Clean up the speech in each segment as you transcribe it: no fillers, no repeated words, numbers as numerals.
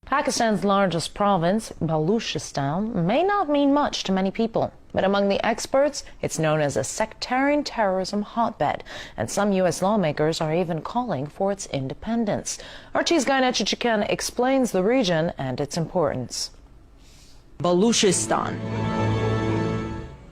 Pakistan's largest province, Baluchistan, may not mean much to many people, but among the experts, it's known as a sectarian terrorism hotbed, and some U.S. lawmakers are even calling for its independence. Archie's Gaina Chichikan explains the region and its importance. Baluchistan.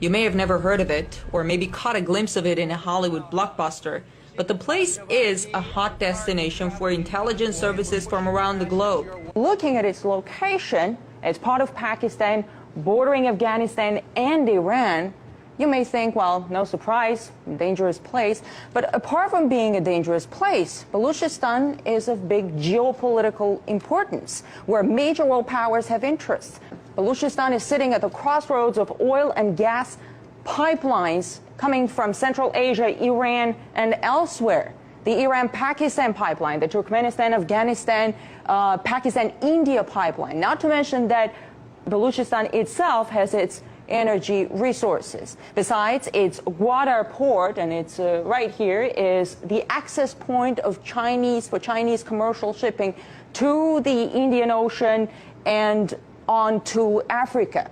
You may have never heard of it, or maybe caught a glimpse of it in a Hollywood blockbuster, but the place is a hot destination for intelligence services from around the globe. Looking at its location, it's part of Pakistan, bordering Afghanistan and Iran, you may think, well, no surprise, dangerous place. But apart from being a dangerous place, Baluchistan is of big geopolitical importance, where major world powers have interests. Baluchistan is sitting at the crossroads of oil and gas pipelines coming from Central Asia, Iran, and elsewhere. The Iran-Pakistan pipeline, the Turkmenistan-Afghanistan, Pakistan-India pipeline, not to mention that Baluchistan itself has its energy resources. Besides, its Gwadar port, and it's right here, is the access point of Chinese commercial shipping to the Indian Ocean and on to Africa.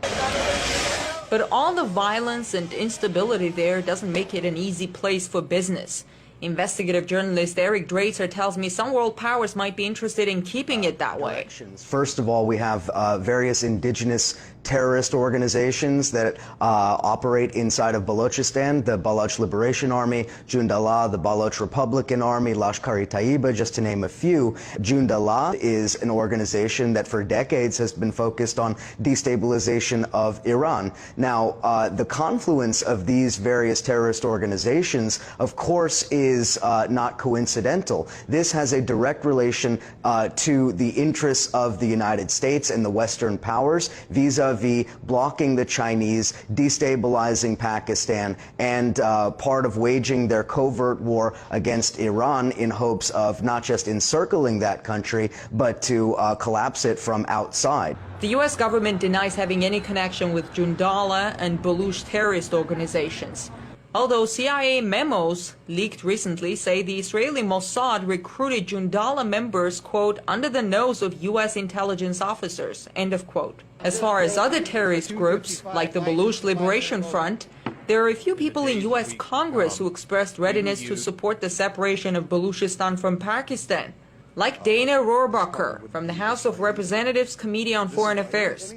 But all the violence and instability there doesn't make it an easy place for business. Investigative journalist Eric Drazer tells me some world powers might be interested in keeping it that way. First of all, we have various indigenous terrorist organizations that operate inside of Balochistan, the Baloch Liberation Army, Jundallah, the Baloch Republican Army, Lashkar-e-Taiba, just to name a few. Jundallah is an organization that for decades has been focused on destabilization of Iran. Now, the confluence of these various terrorist organizations, of course, is not coincidental. This has a direct relation to the interests of the United States and the Western powers vis-a-vis blocking the Chinese, destabilizing Pakistan, and part of waging their covert war against Iran in hopes of not just encircling that country, but to collapse it from outside. The U.S. government denies having any connection with Jundallah and Baluch terrorist organizations. Although CIA memos leaked recently say the Israeli Mossad recruited Jundallah members, quote, under the nose of U.S. intelligence officers, end of quote. As far as other terrorist groups, like the Baluch Liberation Front, there are a few people in U.S. Congress who expressed readiness to support the separation of Baluchistan from Pakistan, like Dana Rohrabacher from the House of Representatives Committee on Foreign Affairs.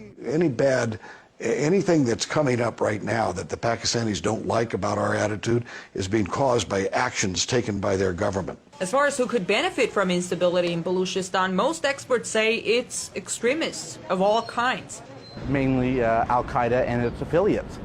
Anything that's coming up right now that the Pakistanis don't like about our attitude is being caused by actions taken by their government. As far as who could benefit from instability in Baluchistan, most experts say it's extremists of all kinds. Mainly Al-Qaeda and its affiliates,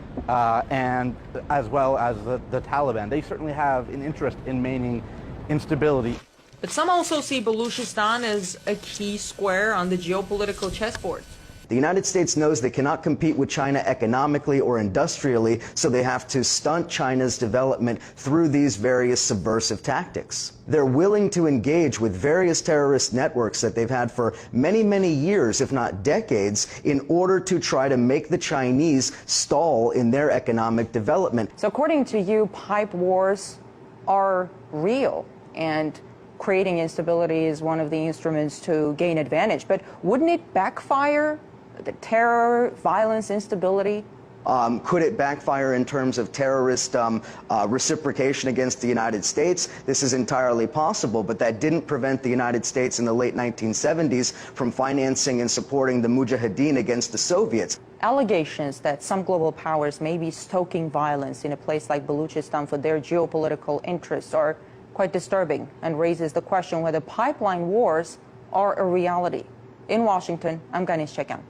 and as well as the Taliban. They certainly have an interest in maintaining instability. But some also see Baluchistan as a key square on the geopolitical chessboard. The United States knows they cannot compete with China economically or industrially, so they have to stunt China's development through these various subversive tactics. They're willing to engage with various terrorist networks that they've had for many, many years, if not decades, in order to try to make the Chinese stall in their economic development. So according to you, pipe wars are real, and creating instability is one of the instruments to gain advantage. But wouldn't it backfire? The terror, violence, instability? Could it backfire in terms of terrorist reciprocation against the United States? This is entirely possible, but that didn't prevent the United States in the late 1970s from financing and supporting the Mujahideen against the Soviets. Allegations that some global powers may be stoking violence in a place like Baluchistan for their geopolitical interests are quite disturbing and raises the question whether pipeline wars are a reality. In Washington, I'm Ganesh Chekan.